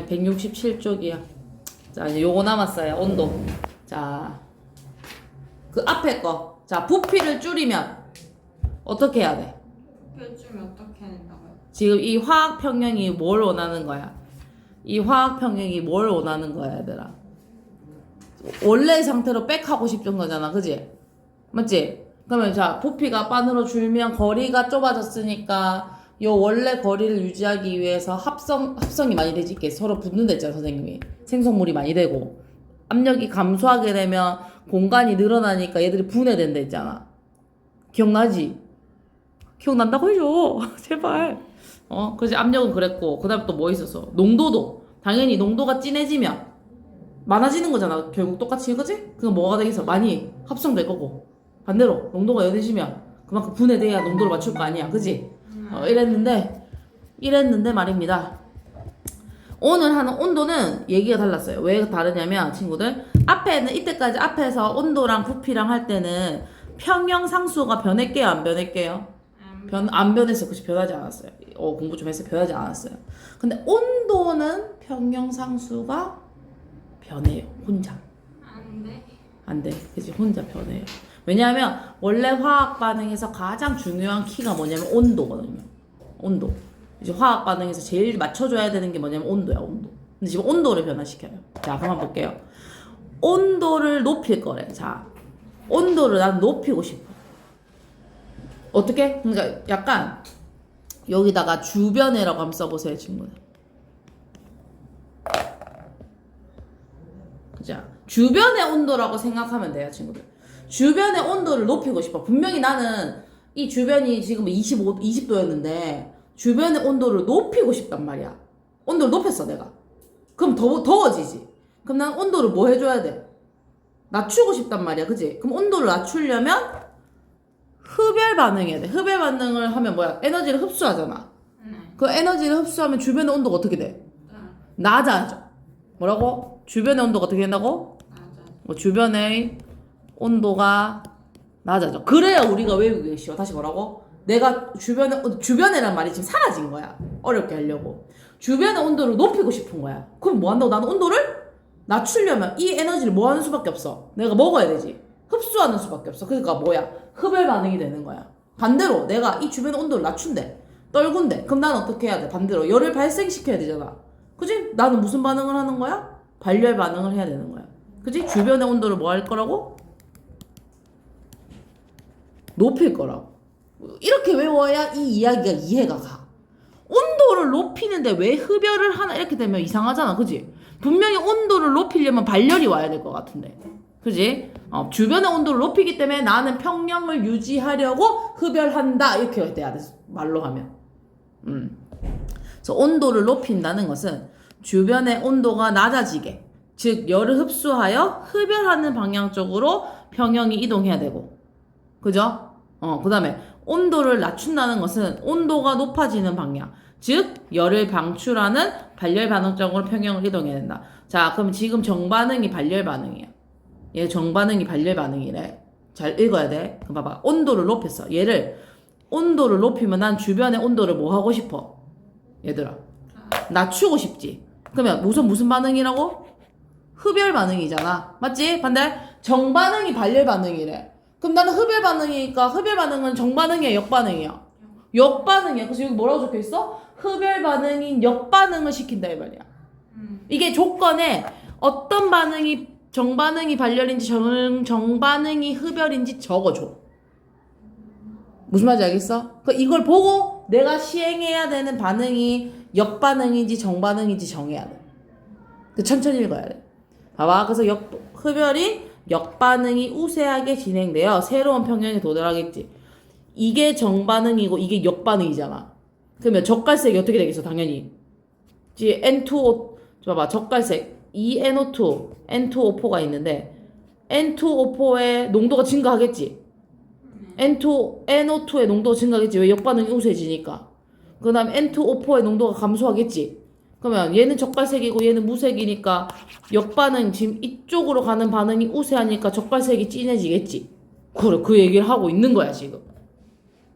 네, 167쪽이야. 자, 이제 요거 남았어요. 온도. 자, 그 앞에 거. 자, 부피를 줄이면 어떻게 해야 돼? 부피를 줄이면 어떻게 해야 된다고요? 지금 이 화학 평형이 뭘 원하는 거야? 이 화학 평형이 뭘 원하는 거야, 얘들아? 원래 상태로 백 하고 싶은 거잖아, 그지? 맞지? 그러면 자, 부피가 반으로 줄면 거리가 좁아졌으니까 요 원래 거리를 유지하기 위해서 합성이 많이 되지, 이게 서로 붙는 데 있잖아, 선생님이. 생성물이 많이 되고. 압력이 감소하게 되면 공간이 늘어나니까 얘들이 분해된다 했잖아. 기억나지? 기억난다고 해줘. 제발. 그래서 압력은 그랬고, 그 다음에 또 뭐 있었어? 농도도. 당연히 농도가 진해지면 많아지는 거잖아. 결국 똑같이, 그지? 그건 뭐가 되겠어? 많이 합성될 거고. 반대로, 농도가 연해지면 그만큼 분해돼야 농도를 맞출 거 아니야. 그지? 이랬는데 말입니다. 오늘 하는 온도는 얘기가 달랐어요. 왜 다르냐면, 친구들. 앞에는, 이때까지 앞에서 온도랑 부피랑 할 때는 평형상수가 변했게요? 안 변했게요? 안 변했어요. 그치? 변하지 않았어요. 공부 좀 했어요. 변하지 않았어요. 근데 온도는 평형상수가 변해요. 혼자. 안 돼. 그치? 혼자 변해요. 왜냐하면 원래 화학 반응에서 가장 중요한 키가 뭐냐면 온도거든요. 온도. 이제 화학 반응에서 제일 맞춰줘야 되는 게 뭐냐면 온도야, 온도. 근데 지금 온도를 변화시켜요. 자, 그만 볼게요. 온도를 높일 거래. 자, 온도를 난 높이고 싶어. 어떻게? 그러니까 약간 여기다가 주변에라고 한번 써보세요, 친구들. 자, 주변의 온도라고 생각하면 돼요, 친구들. 주변의 온도를 높이고 싶어. 분명히 나는 이 주변이 지금 20도였는데 주변의 온도를 높이고 싶단 말이야. 온도를 높였어, 내가. 그럼 더워지지. 그럼 난 온도를 뭐 해줘야 돼? 낮추고 싶단 말이야, 그지? 그럼 온도를 낮추려면 흡열 반응해야 돼. 흡열 반응을 하면 뭐야? 에너지를 흡수하잖아. 그 에너지를 흡수하면 주변의 온도가 어떻게 돼? 낮아져. 뭐라고? 주변의 온도가 어떻게 된다고? 주변의 온도가 낮아져. 그래야 우리가 외우기 쉬워. 다시 뭐라고? 내가 주변에란 말이 지금 사라진 거야. 어렵게 하려고. 주변의 온도를 높이고 싶은 거야. 그럼 뭐 한다고? 나는 온도를 낮추려면 이 에너지를 뭐 하는 수밖에 없어? 내가 먹어야 되지. 흡수하는 수밖에 없어. 그러니까 뭐야? 흡열 반응이 되는 거야. 반대로 내가 이 주변의 온도를 낮춘대. 떨군대. 그럼 나는 어떻게 해야 돼? 반대로 열을 발생시켜야 되잖아. 그지? 나는 무슨 반응을 하는 거야? 발열 반응을 해야 되는 거야. 그지? 주변의 온도를 뭐 할 거라고? 높일 거라고. 이렇게 외워야 이 이야기가 이해가 가. 온도를 높이는데 왜 흡열을 하나 이렇게 되면 이상하잖아. 그지? 분명히 온도를 높이려면 발열이 와야 될 것 같은데. 그지? 주변의 온도를 높이기 때문에 나는 평형을 유지하려고 흡열한다. 이렇게 돼야 돼. 말로 하면. 그래서 온도를 높인다는 것은 주변의 온도가 낮아지게, 즉 열을 흡수하여 흡열하는 방향 쪽으로 평형이 이동해야 되고, 그죠? 그 다음에 온도를 낮춘다는 것은 온도가 높아지는 방향, 즉 열을 방출하는 발열 반응 쪽으로 평형을 이동해야 된다. 자, 그럼 지금 정반응이 발열 반응이야. 얘 정반응이 발열 반응이래. 잘 읽어야 돼. 그럼 봐봐. 온도를 높였어. 얘를 온도를 높이면 난 주변의 온도를 뭐 하고 싶어? 얘들아, 낮추고 싶지. 그러면 무슨 반응이라고? 흡열 반응이잖아. 맞지? 반대? 정반응이 발열 반응이래. 그럼 나는 흡열 반응이니까 흡열 반응은 정반응이야, 역반응이야? 역반응이야. 그래서 여기 뭐라고 적혀있어? 흡열 반응인 역반응을 시킨다 이 말이야. 이게 조건에 어떤 반응이 정반응이 발열인지 정반응이 흡열인지 적어줘. 무슨 말인지 알겠어? 이걸 보고 내가 시행해야 되는 반응이 역반응인지 정반응인지 정해야 돼. 천천히 읽어야 돼. 봐봐. 그래서 흡열이 역반응이 우세하게 진행되어 새로운 평형에 도달하겠지. 이게 정반응이고 이게 역반응이잖아. 그러면 젓갈색이 어떻게 되겠어? 당연히 N2O, 봐봐. 젓갈색 ENO2, N2O4가 있는데 N2O4의 농도가 증가하겠지. NO2의 농도가 증가하겠지. 왜? 역반응이 우세해지니까. 그 다음 N2O4의 농도가 감소하겠지. 그러면 얘는 젓갈색이고 얘는 무색이니까 역반응, 지금 이쪽으로 가는 반응이 우세하니까 젓갈색이 진해지겠지. 그래, 그 얘기를 하고 있는 거야 지금.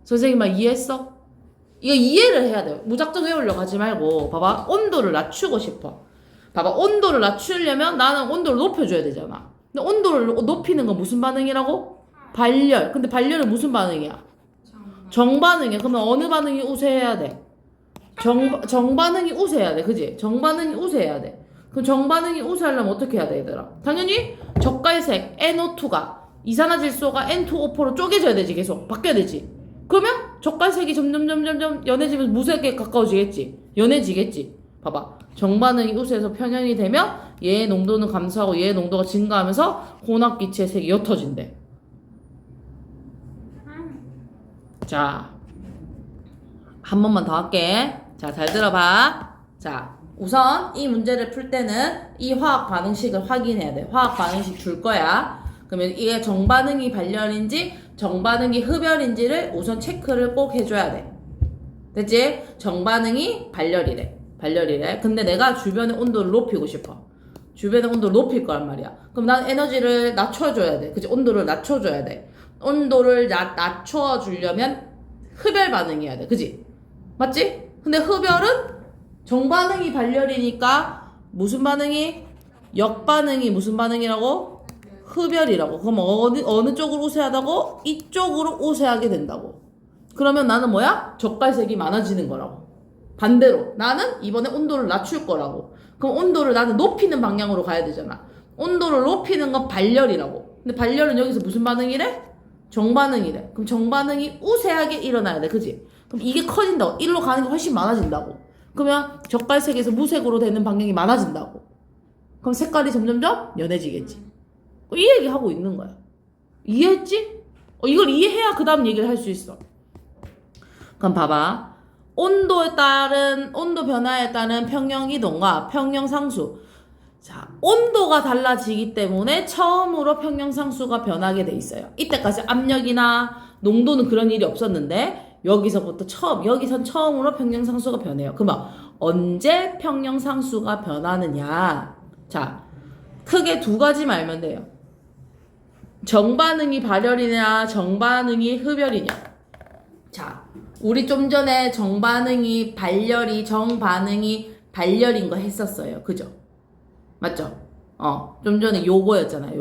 선생님 말 이해했어? 이거 이해를 해야 돼요. 무작정 외우려고 하지 말고 봐봐. 온도를 낮추고 싶어. 봐봐. 온도를 낮추려면 나는 온도를 높여줘야 되잖아. 근데 온도를 높이는 건 무슨 반응이라고? 발열. 근데 발열은 무슨 반응이야? 정반응이야. 그러면 어느 반응이 우세해야 돼? 정반응이 우세해야 돼. 그지? 정반응이 우세해야 돼. 그럼 정반응이 우세하려면 어떻게 해야 돼, 얘들아? 당연히 젓갈색 NO2가 이산화질소가 N2O4로 쪼개져야 되지. 계속 바뀌어야 되지. 그러면 젓갈색이 점점 연해지면서 무색에 가까워지겠지. 연해지겠지. 봐봐. 정반응이 우세해서 평형이 되면 얘의 농도는 감소하고 얘의 농도가 증가하면서 혼합기체의 색이 옅어진대. 자, 한 번만 더 할게. 자, 잘 들어봐. 자, 우선 이 문제를 풀 때는 이 화학 반응식을 확인해야 돼. 화학 반응식 줄 거야. 그러면 이게 정반응이 발열인지 정반응이 흡열인지를 우선 체크를 꼭 해줘야 돼. 됐지? 정반응이 발열이래. 근데 내가 주변의 온도를 높이고 싶어. 주변의 온도를 높일 거란 말이야. 그럼 난 에너지를 낮춰줘야 돼. 그치? 온도를 낮춰줘야 돼. 온도를 낮춰주려면 흡열 반응이어야 돼. 그치? 맞지? 근데 흡열은 정반응이 발열이니까 무슨 반응이? 역반응이 무슨 반응이라고? 흡열이라고. 그럼 어느 쪽으로 우세하다고? 이쪽으로 우세하게 된다고. 그러면 나는 뭐야? 젓갈색이 많아지는 거라고. 반대로 나는 이번에 온도를 낮출 거라고. 그럼 온도를 나는 높이는 방향으로 가야 되잖아. 온도를 높이는 건 발열이라고. 근데 발열은 여기서 무슨 반응이래? 정반응이래. 그럼 정반응이 우세하게 일어나야 돼. 그지? 그럼 이게 커진다고. 일로 가는 게 훨씬 많아진다고. 그러면 젓갈색에서 무색으로 되는 방향이 많아진다고. 그럼 색깔이 점점점 연해지겠지. 이 얘기 하고 있는 거야. 이해했지? 이걸 이해해야 그 다음 얘기를 할 수 있어. 그럼 봐봐. 온도 변화에 따른 평형 이동과 평형 상수. 자, 온도가 달라지기 때문에 처음으로 평형 상수가 변하게 돼 있어요. 이때까지 압력이나 농도는 그런 일이 없었는데 여기선 처음으로 평형 상수가 변해요. 그러면 언제 평형 상수가 변하느냐? 자, 크게 두 가지만 알면 돼요. 정반응이 발열이냐, 정반응이 흡열이냐. 자, 우리 좀 전에 정반응이 발열인 거 했었어요. 그죠? 맞죠? 좀 전에 요거였잖아요.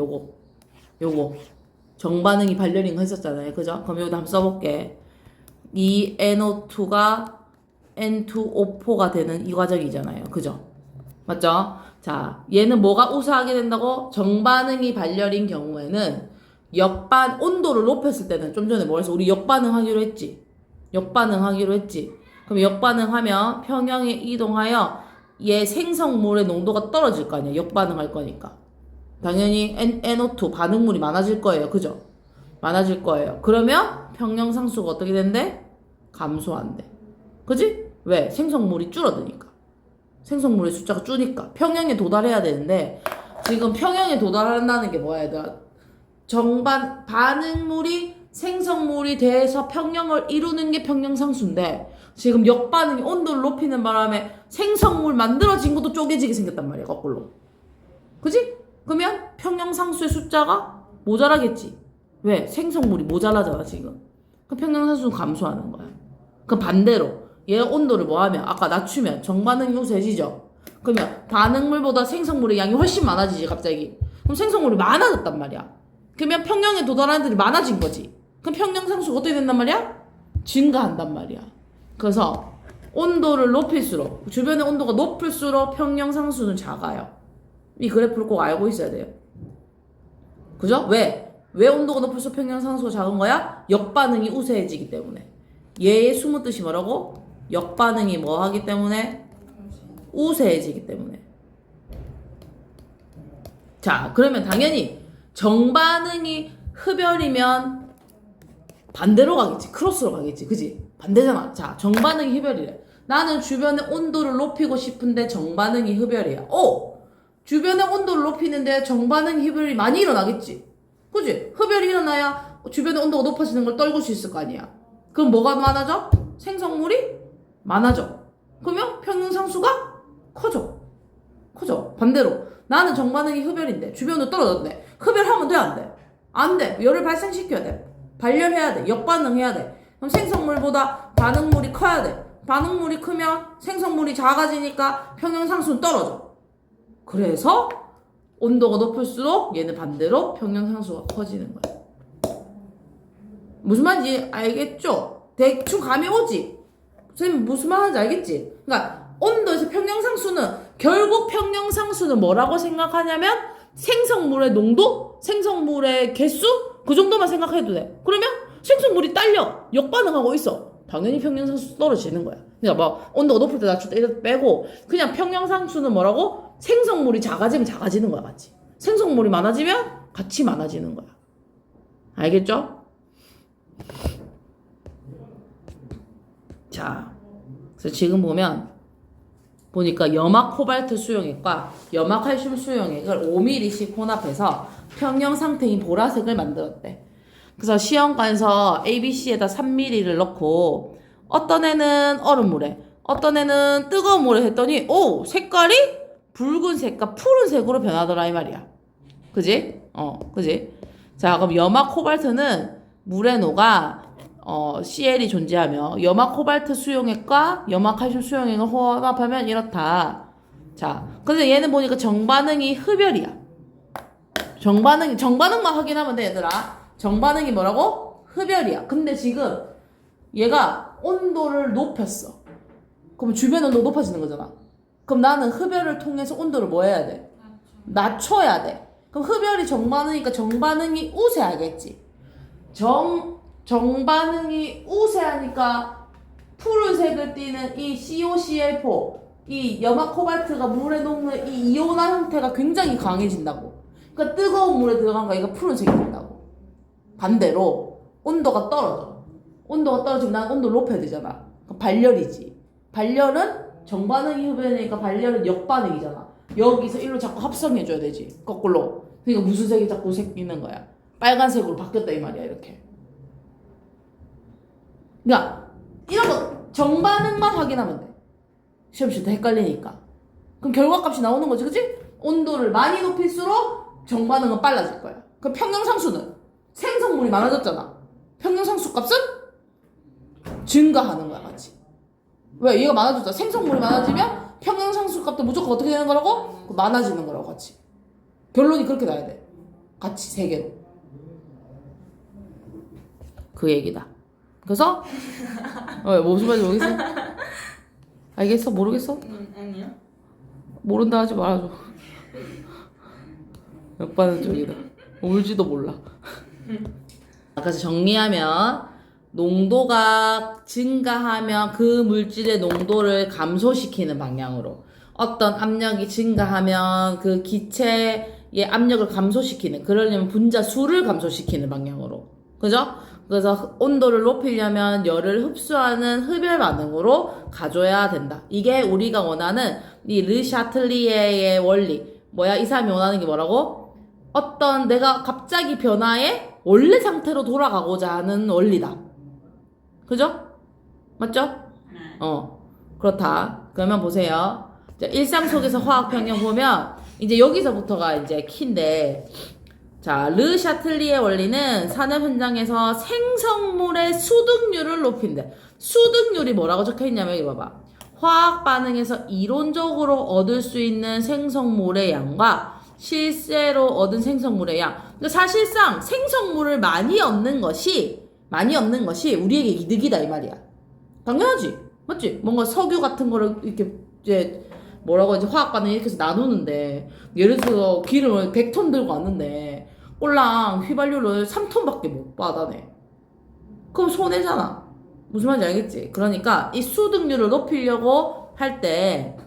요거. 정반응이 발열인 거 했었잖아요. 그죠? 그럼 여기다 한번 써볼게. 이 NO2가 N2O4가 되는 이 과정이잖아요. 그죠? 맞죠? 자, 얘는 뭐가 우세하게 된다고? 정반응이 발열인 경우에는 온도를 높였을 때는 좀 전에 뭐 했어? 우리 역반응하기로 했지. 그럼 역반응하면 평형에 이동하여 얘 생성물의 농도가 떨어질 거 아니야. 역반응할 거니까. 당연히 NO2 반응물이 많아질 거예요. 그죠? 많아질 거예요. 그러면 평형 상수가 어떻게 된대? 감소한대. 그지? 왜? 생성물이 줄어드니까. 생성물의 숫자가 줄니까. 평형에 도달해야 되는데 지금 평형에 도달한다는 게 뭐야, 얘들아? 반응물이 생성물이 돼서 평형을 이루는 게 평형상수인데 지금 역반응이 온도를 높이는 바람에 생성물 만들어진 것도 쪼개지게 생겼단 말이야. 거꾸로. 그지? 그러면 평형상수의 숫자가 모자라겠지. 왜? 생성물이 모자라잖아 지금. 그 평형상수는 감소하는 거야. 그 반대로 얘 온도를 뭐하면 아까 낮추면 정반응이 우세해지죠. 그러면 반응물보다 생성물의 양이 훨씬 많아지지 갑자기. 그럼 생성물이 많아졌단 말이야. 그러면 평형에 도달하는 애들이 많아진 거지. 그럼 평형 상수가 어떻게 된단 말이야? 증가한단 말이야. 그래서 온도를 높일수록 주변의 온도가 높을수록 평형 상수는 작아요. 이 그래프를 꼭 알고 있어야 돼요. 그죠? 왜 온도가 높을수록 평형 상수가 작은 거야? 역반응이 우세해지기 때문에. 얘의 숨은 뜻이 뭐라고? 역반응이 뭐 하기 때문에? 우세해지기 때문에. 자, 그러면 당연히 정반응이 흡열이면 반대로 가겠지. 크로스로 가겠지. 그지? 반대잖아. 자, 정반응이 흡열이래. 나는 주변의 온도를 높이고 싶은데 정반응이 흡열이야. 주변의 온도를 높이는데 정반응 흡열이 많이 일어나겠지. 그지? 흡열이 일어나야 주변의 온도가 높아지는 걸 떨굴 수 있을 거 아니야. 그럼 뭐가 많아져? 생성물이 많아져. 그러면 평형상수가 커져. 반대로 나는 정반응이 흡열인데 주변으로 떨어졌네. 흡열하면 돼, 안 돼? 안 돼. 열을 발생시켜야 돼. 발열해야 돼. 역반응해야 돼. 그럼 생성물보다 반응물이 커야 돼. 반응물이 크면 생성물이 작아지니까 평형상수는 떨어져. 그래서 온도가 높을수록 얘는 반대로 평형상수가 커지는 거야. 무슨 말인지 알겠죠? 대충 감이 오지? 선생님 무슨 말 하는지 알겠지? 그러니까 온도에서 평형상수는 결국 평형상수는 뭐라고 생각하냐면 생성물의 농도, 생성물의 개수 그 정도만 생각해도 돼. 그러면 생성물이 딸려 역반응하고 있어. 당연히 평형상수 떨어지는 거야. 그러니까 뭐 온도가 높을 때 낮출 때 이렇게 빼고 그냥 평형상수는 뭐라고? 생성물이 작아지면 작아지는 거야 같이. 생성물이 많아지면 같이 많아지는 거야. 알겠죠? 자, 그래서 지금 보니까 염화 코발트 수용액과 염화 칼슘 수용액을 5ml씩 혼합해서 평형 상태인 보라색을 만들었대. 그래서 시험관에서 ABC에다 3ml를 넣고 어떤 애는 얼음물에 어떤 애는 뜨거운 물에 했더니 오 색깔이 붉은색과 푸른색으로 변하더라 이 말이야. 그지? 그지? 자 그럼 염화 코발트는 물에 녹아 CL이 존재하며 염화 코발트 수용액과 염화 칼슘 수용액을 혼합하면 이렇다. 자, 근데 얘는 보니까 정반응이 흡열이야. 정반응만 확인하면 돼 얘들아. 정반응이 뭐라고? 흡열이야. 근데 지금 얘가 온도를 높였어. 그럼 주변 온도 높아지는 거잖아. 그럼 나는 흡열을 통해서 온도를 뭐 해야 돼? 낮춰야 돼. 그럼 흡열이 정반응이니까 정반응이 우세하겠지. 정반응이 우세하니까 푸른색을 띠는 이 COCl4 이 염화 코발트가 물에 녹는 이 이온화 형태가 굉장히 강해진다고. 그러니까 뜨거운 물에 들어간 거 얘가 푸른색이 된다고. 반대로 온도가 떨어져. 온도가 떨어지면 난 온도를 높여야 되잖아. 그럼 발열이지. 발열은 정반응이 흡연이니까 발열은 역반응이잖아. 여기서 일로 자꾸 합성해줘야 되지. 거꾸로. 그러니까 무슨 색이 자꾸 생기는 거야. 빨간색으로 바뀌었다 이 말이야 이렇게. 그러니까 이런 거 정반응만 확인하면 돼. 시험 칠 때 헷갈리니까. 그럼 결과값이 나오는 거지, 그치? 온도를 많이 높일수록 정반응은 빨라질 거야. 그럼 평형상수는 생성물이 많아졌잖아. 평형상수 값은 증가하는 거야, 같이. 왜? 얘가 많아졌잖아. 생성물이 많아지면 평형상수 값도 무조건 어떻게 되는 거라고? 많아지는 거라고, 같이. 결론이 그렇게 나야 돼. 같이 세 개로. 그 얘기다. 그래서 무슨 말인지 모르겠어? 알겠어? 모르겠어? 아니요. 모른다 하지 말아줘. 역반응적이다. 울지도 몰라. 그래서 정리하면 농도가 증가하면 그 물질의 농도를 감소시키는 방향으로 어떤 압력이 증가하면 그 기체의 압력을 감소시키는 그러려면 분자 수를 감소시키는 방향으로 그죠? 그래서 온도를 높이려면 열을 흡수하는 흡열 반응으로 가져야 된다. 이게 우리가 원하는 이 르샤틀리에의 원리. 뭐야? 이 사람이 원하는 게 뭐라고? 어떤 내가 갑자기 변화해 원래 상태로 돌아가고자 하는 원리다. 그죠? 맞죠? 그렇다. 그러면 보세요. 자, 일상 속에서 화학 평형 보면 이제 여기서부터가 이제 키인데 자, 르샤틀리에 원리는 산업 현장에서 생성물의 수득률을 높인대. 수득률이 뭐라고 적혀있냐면 여기 봐봐. 화학 반응에서 이론적으로 얻을 수 있는 생성물의 양과 실제로 얻은 생성물의 양. 근데 사실상 생성물을 많이 얻는 것이 우리에게 이득이다 이 말이야. 당연하지. 맞지? 뭔가 석유 같은 거를 이렇게 이제 뭐라고 이제 화학 반응 이렇게 해서 나누는데 예를 들어서 기름을 100톤 들고 왔는데 꼴랑 휘발유를 3톤밖에 못 받아내. 그럼 손해잖아. 무슨 말인지 알겠지? 그러니까 이 수득률을 높이려고 할 때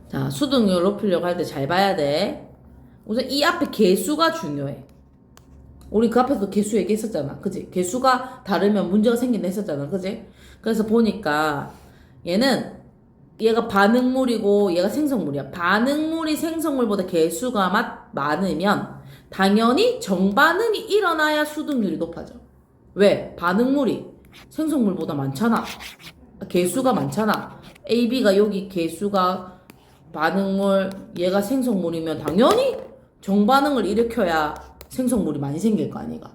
자, 수득률을 높이려고 할 때 잘 봐야 돼. 우선 이 앞에 개수가 중요해. 우리 그 앞에서 개수 얘기했었잖아. 그치? 개수가 다르면 문제가 생긴다 했었잖아. 그치? 그래서 보니까 얘가 반응물이고 얘가 생성물이야. 반응물이 생성물보다 개수가 많으면 당연히 정반응이 일어나야 수득률이 높아져. 왜? 반응물이 생성물보다 많잖아. 개수가 많잖아. AB가 여기 개수가 반응물, 얘가 생성물이면 당연히 정반응을 일으켜야 생성물이 많이 생길 거 아니가.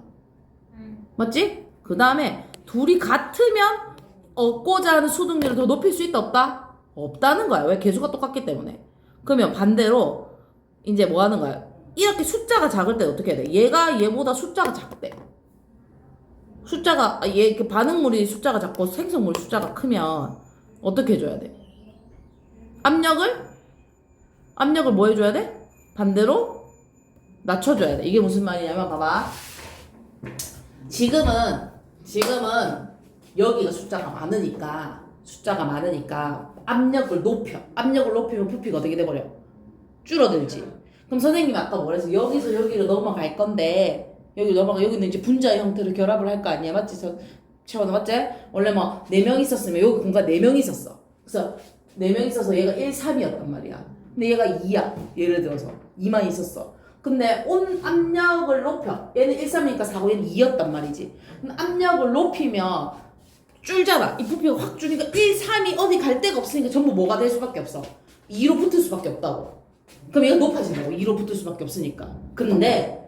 맞지? 그 다음에 둘이 같으면 얻고자 하는 수득률을 더 높일 수 있다 없다? 없다는 거야. 왜? 개수가 똑같기 때문에. 그러면 반대로 이제 뭐 하는 거야? 이렇게 숫자가 작을 때 어떻게 해야 돼? 얘가 얘보다 숫자가 작대. 숫자가 얘 그 반응물이 숫자가 작고 생성물 숫자가 크면 어떻게 해줘야 돼? 압력을 뭐 해줘야 돼? 반대로 낮춰줘야 돼. 이게 무슨 말이냐면 봐봐. 지금은 여기가 숫자가 많으니까 압력을 높이면 부피가 어떻게 돼버려? 줄어들지. 그럼 선생님이 아까 뭐랬어? 여기서 여기로 넘어갈 건데 여기는 이제 분자의 형태로 결합을 할 거 아니야, 맞지? 채원아, 맞지? 원래 뭐 4명 있었으면 여기 공간 4명 있었어. 그래서 4명 있어서 얘가 1, 3이었단 말이야. 근데 얘가 2야. 예를 들어서 2만 있었어. 근데 압력을 높여. 얘는 1, 3이니까 4고 얘는 2였단 말이지. 근데 압력을 높이면 줄잖아. 이 부피가 확 줄니까 1, 3이 어디 갈 데가 없으니까 전부 뭐가 될 수밖에 없어? 2로 붙을 수밖에 없다고. 그럼 얘가 높아진다고. 2로 붙을 수밖에 없으니까. 근데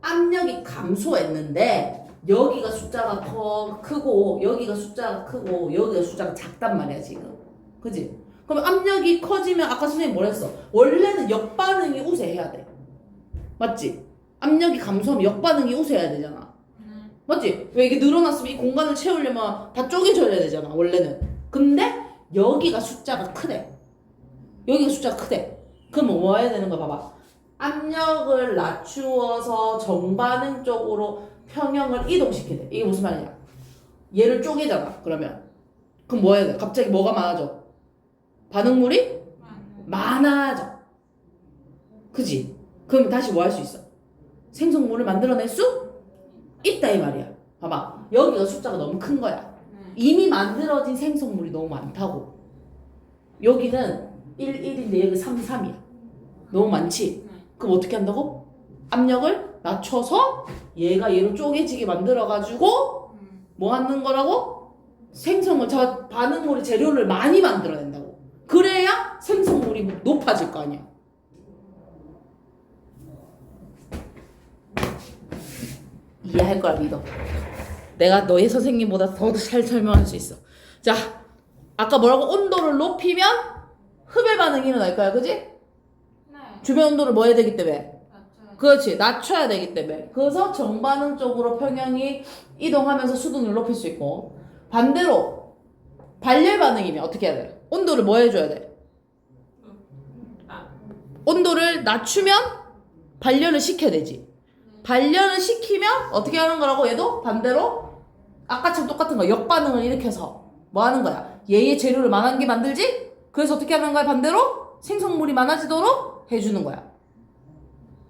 압력이 감소했는데 여기가 숫자가 크고 여기가 숫자가 크고 여기가 숫자가 작단 말이야 지금. 그지? 그럼 압력이 커지면 아까 선생님 뭐라 했어? 원래는 역반응이 우세해야 돼. 맞지? 압력이 감소하면 역반응이 우세해야 되잖아. 맞지? 왜 이게 늘어났으면 이 공간을 채우려면 다 쪼개져야 되잖아 원래는. 근데 여기가 숫자가 크대. 그럼 뭐 해야 되는 거야? 봐봐. 압력을 낮추어서 정반응 쪽으로 평형을 이동시켜야 돼. 이게 무슨 말이냐? 얘를 쪼개잖아. 그럼 뭐 해야 돼? 갑자기 뭐가 많아져? 반응물이 많아져. 그지? 그럼 다시 뭐 할 수 있어? 생성물을 만들어낼 수 있다 이 말이야. 봐봐. 여기가 숫자가 너무 큰 거야. 이미 만들어진 생성물이 너무 많다고. 여기는 1, 1인데 여기 3, 3이야. 너무 많지? 그럼 어떻게 한다고? 압력을 낮춰서 얘가 얘로 쪼개지게 만들어가지고 뭐 하는 거라고? 반응물이 재료를 많이 만들어낸다고. 그래야 생성물이 높아질 거 아니야. 이해할 거야 믿어. 내가 너희 선생님보다 더 잘 설명할 수 있어. 자, 아까 뭐라고? 온도를 높이면 흡열 반응이 일어날 거야, 그지? 네. 주변 온도를 뭐 해야 되기 때문에? 맞죠. 그렇지, 낮춰야 되기 때문에. 그래서 정반응 쪽으로 평형이 이동하면서 수dun을 높일 수 있고, 반대로 발열 반응이면 어떻게 해야 돼? 온도를 뭐 해줘야 돼? 온도를 낮추면 발열을 시켜야 되지. 발열을 시키면 어떻게 하는 거라고? 얘도 반대로 아까처럼 똑같은 거 역반응을 일으켜서 뭐 하는 거야? 얘의 재료를 많게 만들지? 그래서 어떻게 하는 거야? 반대로 생성물이 많아지도록 해주는 거야.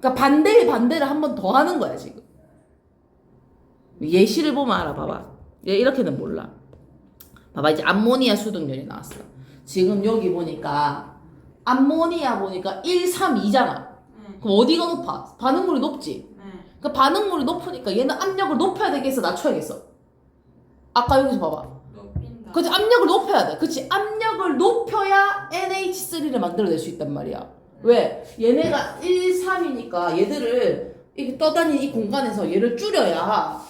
그러니까 반대의 반대를 한 번 더 하는 거야 지금. 예시를 보면 알아. 봐봐. 얘 이렇게는 몰라. 봐봐. 이제 암모니아 수등열이 나왔어. 지금 여기 보니까 암모니아 보니까 1, 3, 2잖아. 그럼 어디가 높아? 반응물이 높지? 그러니까 반응물이 높으니까 얘는 압력을 높여야 되겠어? 낮춰야겠어? 아까 여기서 봐봐. 높인다. 그치? 압력을 높여야 돼. 그치? 압력을 높여야 NH3를 만들어낼 수 있단 말이야. 왜? 얘네가 1, 3이니까 얘들을 이렇게 떠다니는 이 공간에서 얘를 줄여야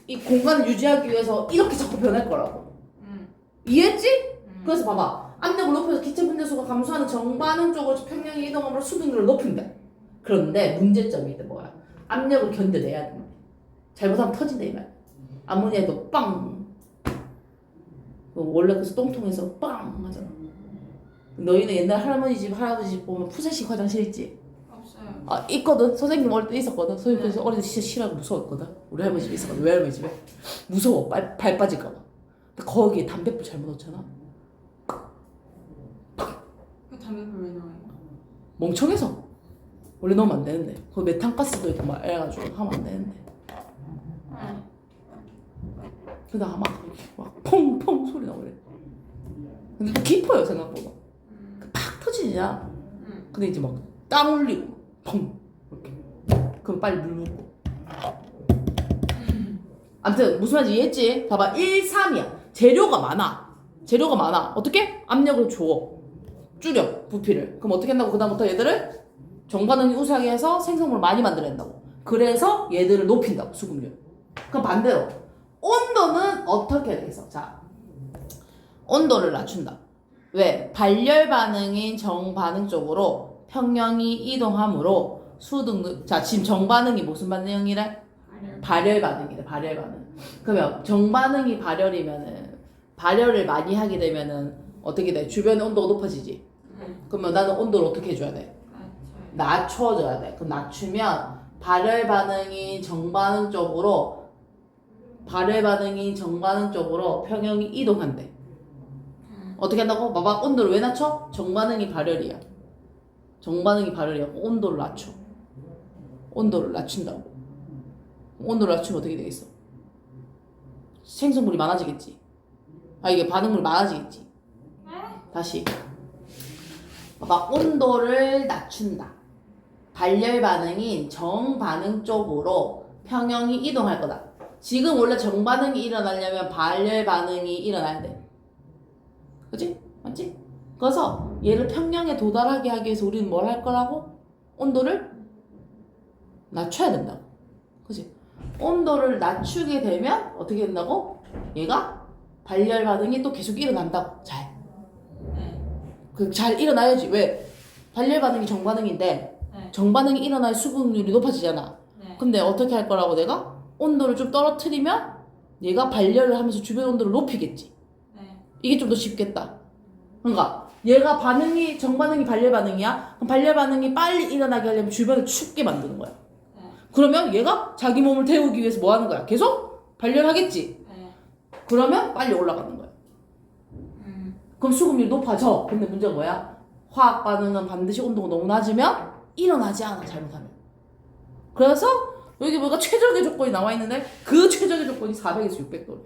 이 공간을 유지하기 위해서 이렇게 자꾸 변할 거라고. 이해했지? 그래서 봐봐. 압력을 높여서 기체 분자수가 감소하는 정반응 쪽으로 평형이 이동함으로 수dun율을 높인다. 그런데 문제점이 있다. 뭐야? 압력을 견뎌내야 돼. 잘못하면 터진다 이 말. 암모니아도 빵. 원래 그래서 똥통에서 빵 하잖아. 너희는 옛날 할머니 집, 할아버지 집 보면 푸세식 화장실 있지? 없어요. 아, 있거든. 선생님 어릴 때 있었거든. 선생님 그래서 어릴 때 진짜 싫어하고 무서웠거든. 우리 할머니 집에 있었거든. 외할머니 집에. 무서워. 발 빠질까봐. 근데 거기에 담배불 잘못 넣잖아. 그 담배불 왜 나와요? 멍청해서. 원래 넣으면 안 되는데. 거기 메탄가스도 있고 막 해가지고 하면 안 되는데. 그러다가 막 펑펑 소리 나고 그래. 근데 또 깊어요 생각보다. 팍 터지냐. 근데 이제 막 땀 흘리고 펑 이렇게. 그럼 빨리 물 붓고. 아무튼 무슨 말인지 이해했지? 봐봐 1, 3이야. 재료가 많아. 어떻게? 압력을 줘. 줄여 부피를. 그럼 어떻게 한다고? 그 다음부터 얘들을 정반응이 우세하게 해서 생성물을 많이 만들어낸다고. 그래서 얘들을 높인다고 수급률. 그럼 반대로 온도는 어떻게 해야 되겠어? 자, 온도를 낮춘다. 왜? 발열 반응인 정반응 쪽으로 평형이 이동하므로 자, 지금 정반응이 무슨 반응이래? 발열 반응이래, 발열 반응. 그러면 정반응이 발열이면은, 발열을 많이 하게 되면은 어떻게 돼? 주변의 온도가 높아지지? 그러면 나는 온도를 어떻게 해줘야 돼? 낮춰줘야 돼. 그럼 낮추면 발열 반응이 정반응 쪽으로 평형이 이동한대. 어떻게 한다고? 봐봐. 온도를 왜 낮춰? 정반응이 발열이야. 온도를 낮춰. 온도를 낮춘다고. 온도를 낮추면 어떻게 되겠어? 생성물이 많아지겠지. 이게 반응물이 많아지겠지. 다시. 봐봐. 온도를 낮춘다. 발열 반응인 정반응 쪽으로 평형이 이동할 거다. 지금 원래 정반응이 일어나려면 발열 반응이 일어나야 돼. 그치? 맞지? 그래서 얘를 평형에 도달하게 하기 위해서 우리는 뭘 할 거라고? 온도를 낮춰야 된다고. 그치? 온도를 낮추게 되면 어떻게 된다고? 얘가 발열 반응이 또 계속 일어난다고. 잘 일어나야지. 왜? 발열 반응이 정반응인데 정반응이 일어나야 수분율이 높아지잖아. 근데 어떻게 할 거라고 내가? 온도를 좀 떨어뜨리면 얘가 발열을 하면서 주변 온도를 높이겠지. 이게 좀 더 쉽겠다. 그러니까 얘가 정반응이 발열 반응이야. 그럼 발열 반응이 빨리 일어나게 하려면 주변을 춥게 만드는 거야. 그러면 얘가 자기 몸을 데우기 위해서 뭐 하는 거야? 계속 발열하겠지. 그러면 빨리 올라가는 거야. 그럼 수급률이 높아져. 근데 문제가 뭐야? 화학 반응은 반드시 온도가 너무 낮으면 일어나지 않아, 잘못하면. 그래서 여기 뭐가 최적의 조건이 나와 있는데 그 최적의 조건이 400에서 600도래.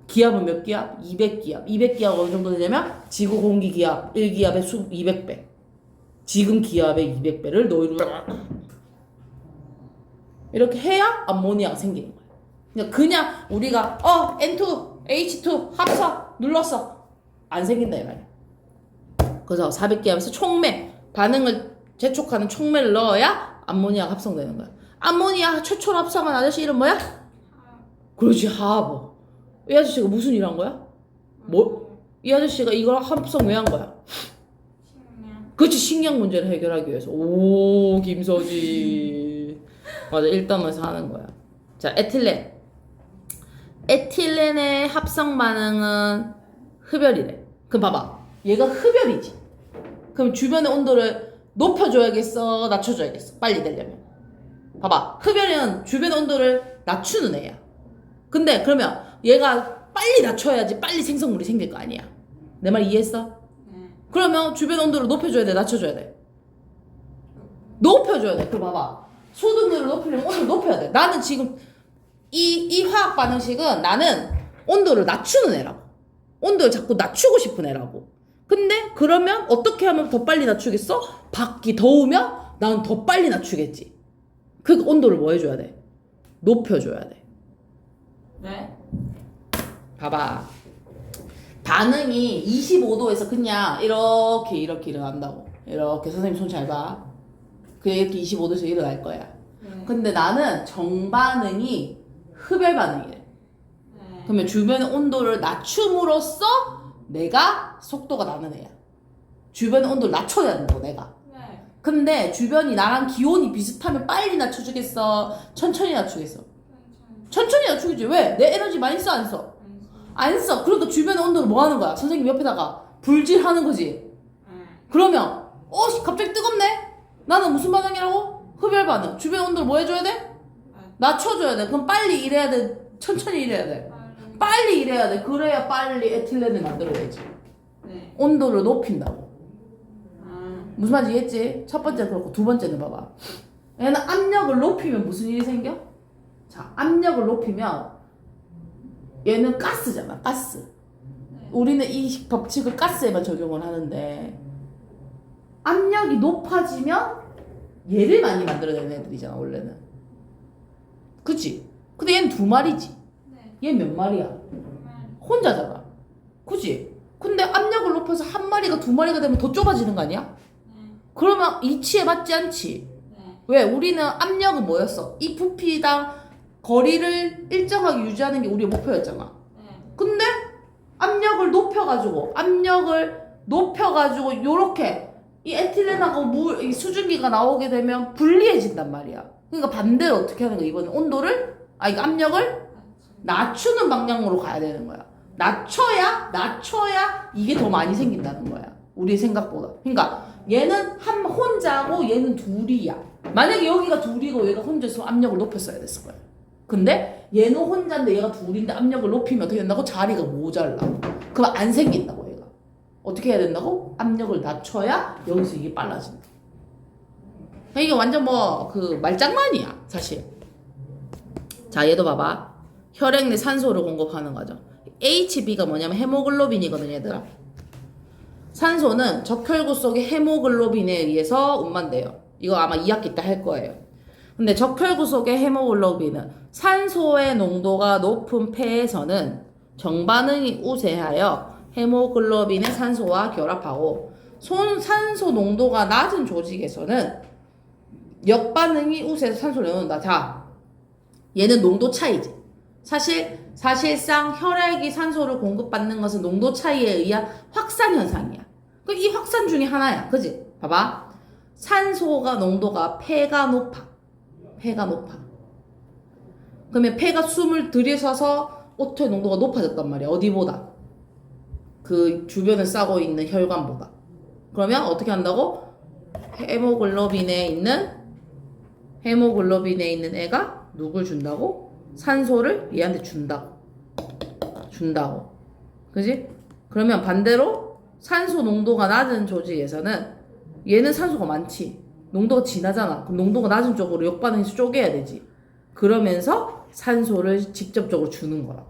기압은 몇 기압? 200기압. 200기압 어느 정도 되냐면 지구 공기 기압 1기압의 200배. 지금 기압의 200배를 너희로 이렇게 해야 암모니아가 생기는 거야. 그냥 우리가 N2, H2 합성 눌렀어. 안 생긴다 이 말이야. 그래서 400기압에서 촉매 반응을 재촉하는 촉매를 넣어야 암모니아가 합성되는 거야. 암모니아 최초로 합성한 아저씨 이름 뭐야? 그렇지, 하버. 이 아저씨가 무슨 일 한 거야? 이 아저씨가 이걸 합성 왜 한 거야? 그렇지, 식량 문제를 해결하기 위해서. 오, 김서지. 맞아, 1단원에서 하는 거야. 자, 에틸렌. 에틸렌의 합성 반응은 흡열이래. 그럼 봐봐. 얘가 흡열이지. 그럼 주변의 온도를 높여줘야겠어? 낮춰줘야겠어? 빨리 되려면. 봐봐. 흡열은 주변의 온도를 낮추는 애야. 근데 그러면 얘가 빨리 낮춰야지 빨리 생성물이 생길 거 아니야. 내 말 이해했어? 그러면 주변 온도를 높여줘야 돼? 낮춰줘야 돼? 높여줘야 돼. 그럼 봐봐. 소득률을 높이려면 온도를 높여야 돼. 나는 지금 이 화학 반응식은 나는 온도를 낮추는 애라고. 온도를 자꾸 낮추고 싶은 애라고. 근데 그러면 어떻게 하면 더 빨리 낮추겠어? 밖이 더우면 난 더 빨리 낮추겠지. 그 온도를 뭐 해줘야 돼? 높여줘야 돼. 네? 봐봐. 반응이 25도에서 그냥 이렇게 일어난다고. 이렇게 선생님 손 잘 봐. 이렇게 25도에서 일어날 거야. 근데 나는 정반응이 흡열 반응이래. 그러면 주변의 온도를 낮춤으로써 내가 속도가 나는 애야. 주변의 온도를 낮춰야 된다고 내가. 근데 주변이 나랑 기온이 비슷하면 빨리 낮춰주겠어? 천천히 낮추겠어? 천천히 낮추겠지. 왜? 내 에너지 많이 써? 안 써? 안 써. 그러니까 주변의 온도를 뭐 하는 거야? 선생님 옆에다가 불질하는 거지. 그러면 갑자기 뜨겁네? 나는 무슨 반응이라고? 흡열 반응. 주변 온도를 뭐 해줘야 돼? 낮춰줘야 돼. 그럼 빨리 일해야 돼? 천천히 일해야 돼? 빨리 일해야 돼. 그래야 빨리 에틸렌을 만들어야지. 온도를 높인다고. 무슨 말인지 이해했지? 첫 번째는 그렇고 두 번째는 봐봐. 얘는 압력을 높이면 무슨 일이 생겨? 자, 압력을 높이면 얘는 가스잖아, 가스. 우리는 이 법칙을 가스에만 적용을 하는데 압력이 높아지면 얘를 많이 만들어내는 애들이잖아, 원래는. 그치? 근데 얘는 두 마리지. 얘 몇 마리야? 혼자잖아. 그치? 근데 압력을 높여서 한 마리가 두 마리가 되면 더 좁아지는 거 아니야? 그러면 이치에 맞지 않지? 왜? 우리는 압력은 뭐였어? 이 부피당 거리를 일정하게 유지하는 게 우리의 목표였잖아. 근데 압력을 높여가지고 요렇게 이 에틸렌하고 물, 이 수증기가 나오게 되면 분리해진단 말이야. 그러니까 반대로 어떻게 하는 거야? 이번에 온도를, 이거 압력을 낮추는 방향으로 가야 되는 거야. 낮춰야 이게 더 많이 생긴다는 거야. 우리 생각보다. 그러니까 얘는 혼자고 얘는 둘이야. 만약에 여기가 둘이고 얘가 혼자서 압력을 높였어야 됐을 거야. 근데 얘는 혼자인데 얘가 둘인데 압력을 높이면 어떻게 된다고? 자리가 모자라. 그럼 안 생긴다고 얘가. 어떻게 해야 된다고? 압력을 낮춰야 여기서 이게 빨라진다. 이게 완전 말장난이야 사실. 자, 얘도 봐봐. 혈액 내 산소를 공급하는 거죠. HB가 뭐냐면 헤모글로빈이거든 얘들아. 산소는 적혈구 속의 헤모글로빈에 의해서 운반돼요. 이거 아마 2학기 때 할 거예요. 근데 적혈구 속의 헤모글로빈은 산소의 농도가 높은 폐에서는 정반응이 우세하여 헤모글로빈의 산소와 결합하고 산소 농도가 낮은 조직에서는 역반응이 우세해서 산소를 내놓는다. 자, 얘는 농도 차이지. 사실상 혈액이 산소를 공급받는 것은 농도 차이에 의한 확산 현상이야. 이 확산 중에 하나야. 그지? 봐봐. 산소가 농도가 폐가 높아. 그러면 폐가 숨을 들이쉬어서 O2의 농도가 높아졌단 말이야. 어디보다? 그 주변에 싸고 있는 혈관보다. 그러면 어떻게 한다고? 헤모글로빈에 있는 애가 누굴 준다고? 산소를 얘한테 준다고. 그지? 그러면 반대로 산소 농도가 낮은 조직에서는 얘는 산소가 많지. 농도가 진하잖아. 그럼 농도가 낮은 쪽으로 역반응해서 쪼개야 되지. 그러면서 산소를 직접적으로 주는 거라.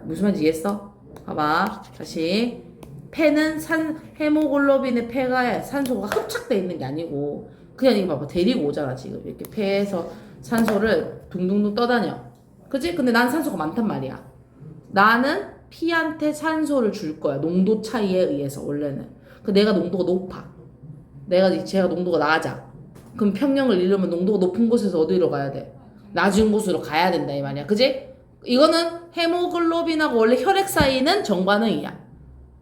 무슨 말인지 이해했어? 봐봐. 다시. 폐는 헤모글로빈의 폐가 산소가 흡착돼 있는 게 아니고 그냥 이거 봐봐. 데리고 오잖아 지금. 이렇게 폐에서 산소를 둥둥둥 떠다녀. 그치? 근데 난 산소가 많단 말이야. 나는 피한테 산소를 줄 거야. 농도 차이에 의해서 원래는. 내가 농도가 높아. 제가 농도가 낮아. 그럼 평형을 이루면 농도가 높은 곳에서 어디로 가야 돼? 낮은 곳으로 가야 된다 이 말이야. 그지? 이거는 헤모글로빈하고 원래 혈액 사이는 정반응이야.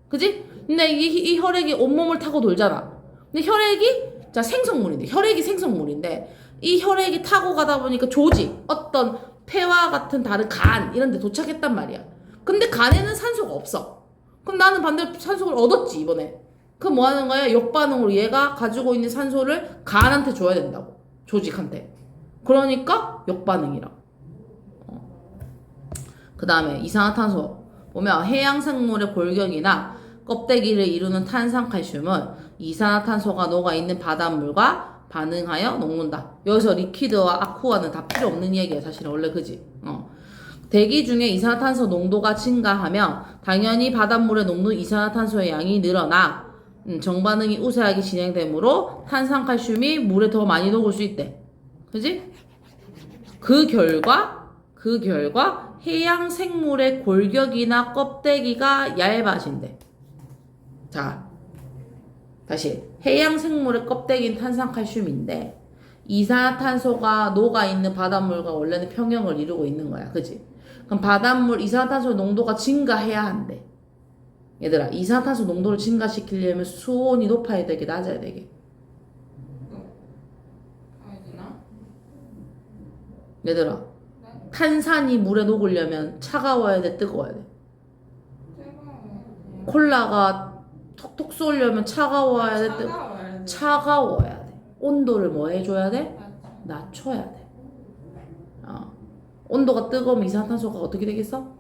그지? 근데 이 혈액이 온몸을 타고 돌잖아. 근데 혈액이 생성물인데 이 혈액이 타고 가다 보니까 조직, 어떤 폐와 같은 다른 간 이런 데 도착했단 말이야. 근데 간에는 산소가 없어. 그럼 나는 반대로 산소를 얻었지 이번에. 그럼 뭐 하는 거야? 역반응으로 얘가 가지고 있는 산소를 간한테 줘야 된다고. 조직한테. 그러니까 역반응이라. 그 다음에 이산화탄소 보면 해양생물의 골격이나 껍데기를 이루는 탄산칼슘은 이산화탄소가 녹아있는 바닷물과 반응하여 녹는다. 여기서 리퀴드와 아쿠아는 다 필요 없는 얘기야 사실은 원래. 그지? 대기 중에 이산화탄소 농도가 증가하면 당연히 바닷물에 녹는 이산화탄소의 양이 늘어나 정반응이 우세하게 진행되므로 탄산칼슘이 물에 더 많이 녹을 수 있대. 그지? 그 결과 해양 생물의 골격이나 껍데기가 얇아진대. 자, 다시. 해양 생물의 껍데기는 탄산칼슘인데 이산화탄소가 녹아있는 바닷물과 원래는 평형을 이루고 있는 거야. 그지? 그럼 바닷물 이산화탄소 농도가 증가해야 한대. 얘들아, 이산화탄소 농도를 증가시키려면 수온이 높아야 되게 낮아야 되게. 얘들아, 탄산이 물에 녹으려면 차가워야 돼, 뜨거워야 돼? 콜라가 톡톡 쏘려면 차가워야 돼, 차가워야 돼. 온도를 뭐 해줘야 돼? 낮춰야 돼. 온도가 뜨거우면 이산화탄소가 어떻게 되겠어?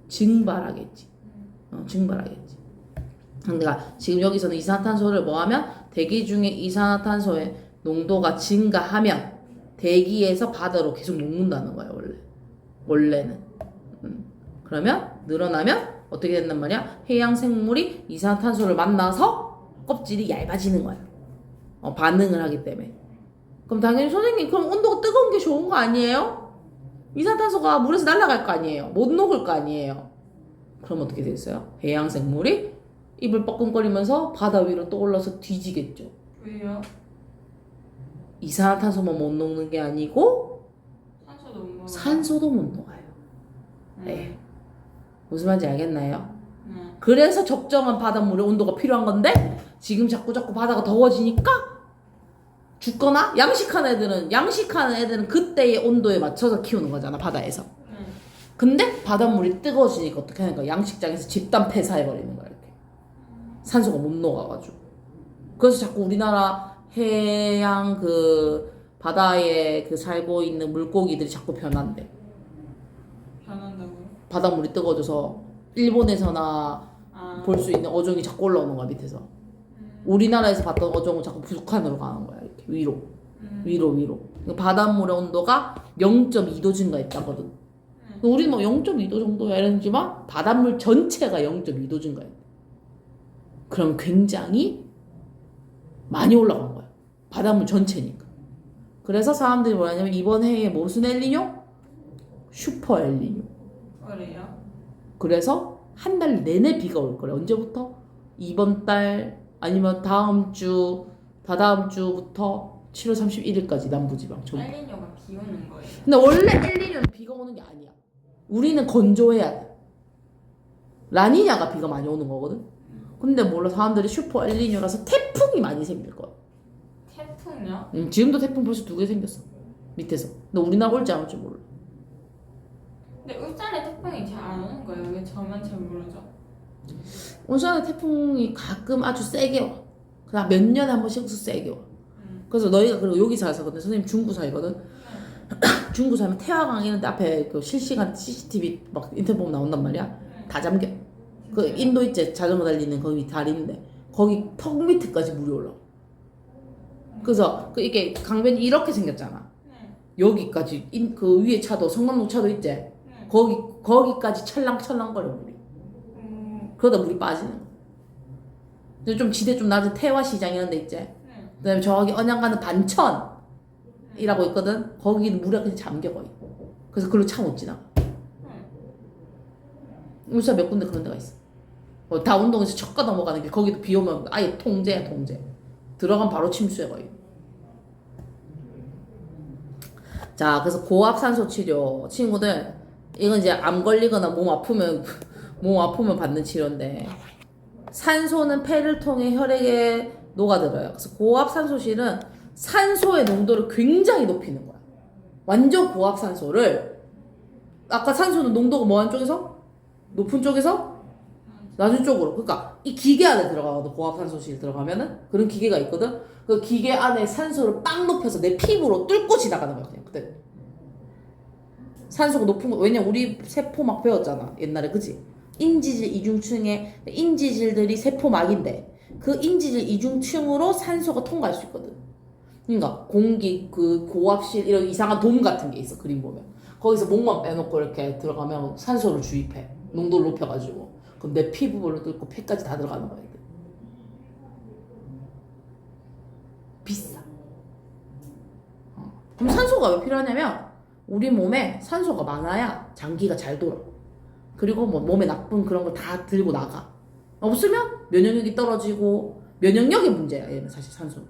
증발하겠지. 증발하겠지. 그러니까 지금 여기서는 이산화탄소를 뭐 하면 대기 중에 이산화탄소의 농도가 증가하면 대기에서 바다로 계속 녹는다는 거야 원래는. 그러면 늘어나면 어떻게 된단 말이야? 해양 생물이 이산화탄소를 만나서 껍질이 얇아지는 거야. 반응을 하기 때문에. 그럼 당연히 선생님, 그럼 온도가 뜨거운 게 좋은 거 아니에요? 이산화탄소가 물에서 날아갈 거 아니에요? 못 녹을 거 아니에요? 그럼 어떻게 되겠어요? 해양 생물이 입을 뻐끔거리면서 바다 위로 떠올라서 뒤지겠죠. 왜요? 이산화탄소만 못 녹는 게 아니고 산소도 못 먹어요. 산소도 못 녹아요. 네. 무슨 말인지 알겠나요? 네. 그래서 적정한 바닷물의 온도가 필요한 건데 지금 자꾸 바다가 더워지니까 죽거나 양식하는 애들은 그때의 온도에 맞춰서 키우는 거잖아 바다에서. 근데 바닷물이 뜨거워지니까 어떻게 하니까 양식장에서 집단 폐사해버리는 거야 이렇게. 산소가 못 녹아가지고. 그래서 자꾸 우리나라 해양 그 바다에 그 살고 있는 물고기들이 자꾸 변한대. 변한다고요? 바닷물이 뜨거워져서 일본에서나 아. 볼 수 있는 어종이 자꾸 올라오는 거야 밑에서. 우리나라에서 봤던 어종은 자꾸 북한으로 가는 거야 이렇게 위로. 위로. 그러니까 바닷물의 온도가 0.2도 증가했다거든. 우리는 뭐 0.2도 정도야 이러지만 바닷물 전체가 0.2도 증가했대. 그럼 굉장히 많이 올라간 거야. 바닷물 전체니까. 그래서 사람들이 뭐라냐면 이번 해에 무슨 엘니뇨? 슈퍼 엘니뇨. 그래요? 그래서 한 달 내내 비가 올 거래. 언제부터? 이번 달 아니면 다음 주, 다다음 주부터 7월 31일까지 남부지방 전부. 엘니뇨가 비 오는 거예요? 근데 원래 엘니뇨는 비가 오는 게 아니야. 우리는 건조해야 돼. 라니냐가 비가 많이 오는 거거든. 근데 몰라 사람들이 슈퍼 엘니뇨라서 태풍이 많이 생길 거야. 태풍요? 지금도 태풍 벌써 2개 생겼어. 밑에서. 근데 우리나라 올지 안 올지 몰라. 근데 울산에 태풍이 잘 안 오는 거예요? 왜 저만 잘 모르죠? 울산에 태풍이 가끔 아주 세게 와. 그냥 몇 년에 한 번씩 세게 와. 그래서 너희가 그리고 여기 살아서 근데 선생님 중구 살거든. 중구 살면 태화강 이런 데 앞에 그 실시간 CCTV 막 인터넷 보면 나온단 말이야. 다 잠겨. 그 인도 있지 자전거 달리는 거기 다리인데 거기 턱 밑에까지 물이 올라. 그래서 그 이게 강변이 이렇게 생겼잖아. 여기까지 그 위에 차도 성남로 차도 있지. 거기까지 찰랑찰랑거려 물이. 그러다 물이 빠지는 거야. 근데 좀 지대 좀 낮은 태화시장 이런 데 있지. 그다음에 저기 언양 가는 반천이라고 있거든. 거기는 물이 그냥 잠겨 거의. 그래서 그걸로 차 못 지나가. 울산 몇 군데 그런 데가 있어. 다 운동에서 척가 넘어가는 게 거기도 비 오면 아예 통제야 통제. 들어가면 바로 침수해 거의. 자 그래서 고압산소 치료 친구들 이건 이제 암 걸리거나 몸 아프면 받는 치료인데 산소는 폐를 통해 혈액에 녹아들어요. 그래서 고압산소실은 산소의 농도를 굉장히 높이는 거야. 완전 고압산소를 아까 산소는 농도가 뭐 한쪽에서? 높은 쪽에서? 낮은 쪽으로. 그러니까 이 기계 안에 들어가거든. 고압산소실 들어가면은 그런 기계가 있거든. 그 기계 안에 산소를 빵 높여서 내 피부로 뚫고 지나가는 거야 그냥 그때. 산소가 높은 거 왜냐 우리 세포 막 배웠잖아 옛날에 그지? 인지질 이중층에 인지질들이 세포막인데 그 인지질 이중층으로 산소가 통과할 수 있거든. 그러니까 공기 그 고압실 이런 이상한 돔 같은 게 있어 그림 보면 거기서 목만 빼놓고 이렇게 들어가면 산소를 주입해 농도를 높여가지고 그럼 내 피부를 뚫고 폐까지 다 들어가는 거야 이게. 비싸. 그럼 산소가 왜 필요하냐면 우리 몸에 산소가 많아야 장기가 잘 돌아. 그리고 뭐 몸에 나쁜 그런 걸 다 들고 나가. 없으면 면역력이 떨어지고 면역력의 문제야 얘는 사실 산소.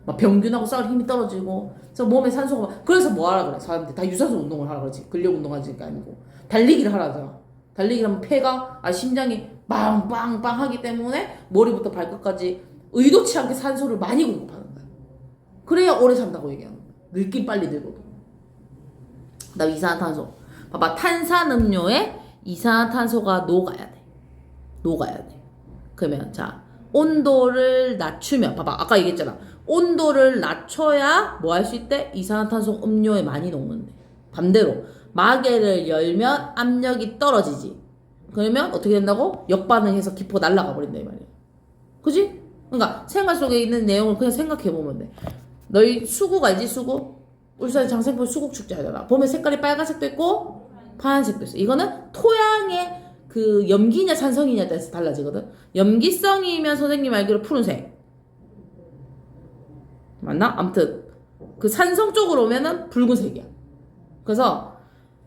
막 병균하고 싸울 힘이 떨어지고 그래서 몸에 산소가 그래서 뭐 하라 그래 사람들 다 유산소 운동을 하라 그러지 근력 운동하지 게 아니고 달리기를 하라잖아. 달리기를 하면 폐가 심장이 빵빵빵 하기 때문에 머리부터 발끝까지 의도치 않게 산소를 많이 공급하는 거야. 그래야 오래 산다고 얘기하는 거야. 늙긴 빨리 늙어도. 그다음 이산화탄소. 봐봐 탄산음료에 이산화탄소가 녹아야 돼. 녹아야 돼. 그러면 자 온도를 낮추면 봐봐 아까 얘기했잖아. 온도를 낮춰야 뭐 할 수 있대? 이산화탄소 음료에 많이 녹는데. 반대로 마개를 열면 압력이 떨어지지. 그러면 어떻게 된다고? 역반응해서 기포 날아가 버린다 이 말이야. 그지? 그러니까 생활 속에 있는 내용을 그냥 생각해 보면 돼. 너희 수국 알지? 수국? 울산 장생포 수국 축제 하잖아. 보면 색깔이 빨간색도 있고 파란색도 있어. 이거는 토양의 그 염기냐 산성이냐에 따라서 달라지거든. 염기성이면 선생님 알기로 푸른색. 맞나? 아무튼 그 산성 쪽으로 오면은 붉은색이야. 그래서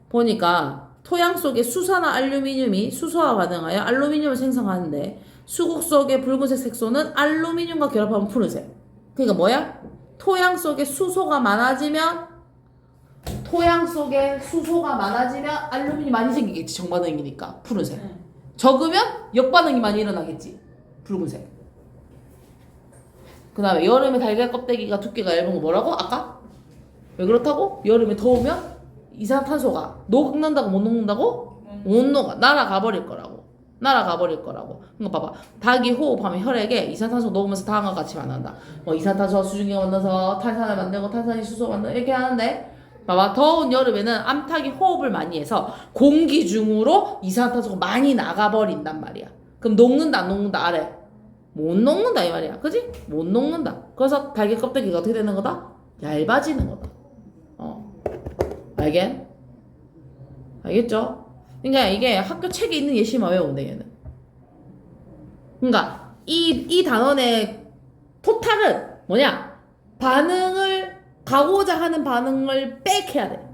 보니까 토양 속에 수소나 알루미늄이 수소와 반응하여 알루미늄을 생성하는데 수국 속의 붉은색 색소는 알루미늄과 결합하면 푸른색. 그러니까 뭐야? 토양 속에 수소가 많아지면 알루미늄이 많이 생기겠지. 정반응이니까 푸른색. 적으면 역반응이 많이 일어나겠지. 붉은색. 그 다음에 여름에 달걀 껍데기가 두께가 얇은 거 뭐라고? 아까? 왜 그렇다고? 여름에 더우면 이산화탄소가 녹는다고 못 녹는다고? 못 녹아. 날아가 버릴 거라고. 날아가 버릴 거라고. 그러니까 봐봐. 닭이 호흡하면 혈액에 이산탄소 녹으면서 다음과 같이 만난다. 뭐 이산탄소와 수증기가 만나서 탄산을 만들고 탄산이 수소 만들고 이렇게 하는데 봐봐. 더운 여름에는 암탉이 호흡을 많이 해서 공기 중으로 이산화탄소가 많이 나가버린단 말이야. 그럼 녹는다 안 녹는다 아래? 못 녹는다 이 말이야. 그지? 못 녹는다. 그래서 달걀 껍데기가 어떻게 되는 거다? 얇아지는 거다. 알겠죠? 그러니까 이게 학교 책에 있는 예시만 외우는데 얘는. 그러니까 이 단원의 토탈은 뭐냐? 반응을 가고자 하는 반응을 빽 해야 돼.